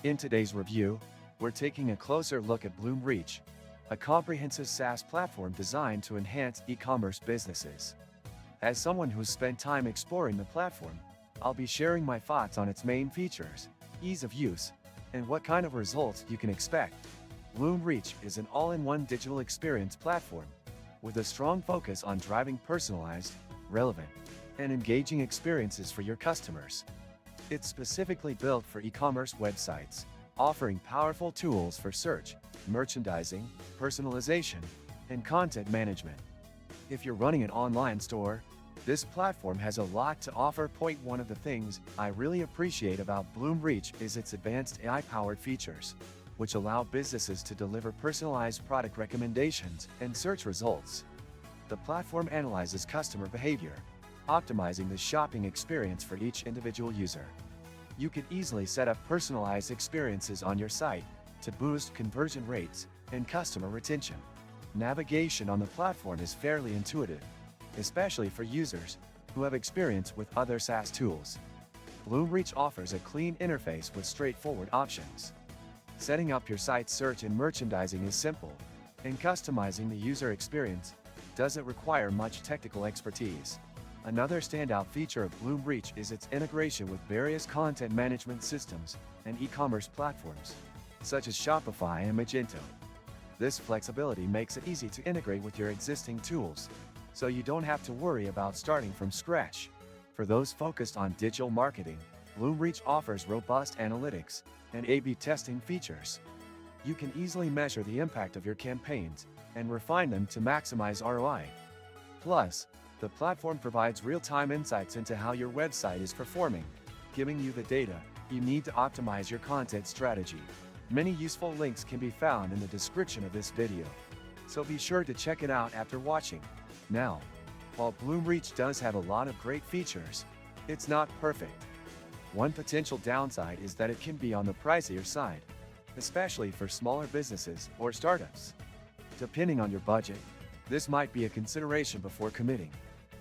In today's review, we're taking a closer look at Bloomreach, a comprehensive SaaS platform designed to enhance e-commerce businesses. As someone who's spent time exploring the platform, I'll be sharing my thoughts on its main features, ease of use, and what kind of results you can expect. Bloomreach is an all-in-one digital experience platform, with a strong focus on driving personalized, relevant, and engaging experiences for your customers. It's specifically built for e-commerce websites, offering powerful tools for search, merchandising, personalization, and content management. If you're running an online store, this platform has a lot to offer. One of the things I really appreciate about Bloomreach is its advanced AI-powered features, which allow businesses to deliver personalized product recommendations and search results. The platform analyzes customer behavior, optimizing the shopping experience for each individual user. You can easily set up personalized experiences on your site to boost conversion rates and customer retention. Navigation on the platform is fairly intuitive, especially for users who have experience with other SaaS tools. Bloomreach offers a clean interface with straightforward options. Setting up your site's search and merchandising is simple, and customizing the user experience doesn't require much technical expertise. Another standout feature of Bloomreach is its integration with various content management systems and e-commerce platforms, such as Shopify and Magento. This flexibility makes it easy to integrate with your existing tools, so you don't have to worry about starting from scratch. For those focused on digital marketing, Bloomreach offers robust analytics and A/B testing features. You can easily measure the impact of your campaigns and refine them to maximize ROI. Plus, the platform provides real-time insights into how your website is performing, giving you the data you need to optimize your content strategy. Many useful links can be found in the description of this video, so be sure to check it out after watching. Now, while Bloomreach does have a lot of great features, it's not perfect. One potential downside is that it can be on the pricier side, especially for smaller businesses or startups. Depending on your budget, this might be a consideration before committing.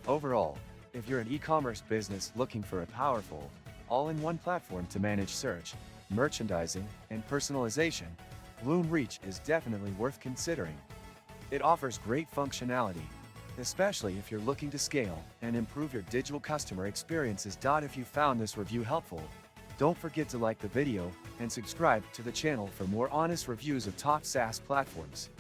Overall, if you're an e-commerce business looking for a powerful, all-in-one platform to manage search, merchandising, and personalization, Bloomreach is definitely worth considering. It offers great functionality, especially if you're looking to scale and improve your digital customer experiences. If you found this review helpful, don't forget to like the video and subscribe to the channel for more honest reviews of top SaaS platforms.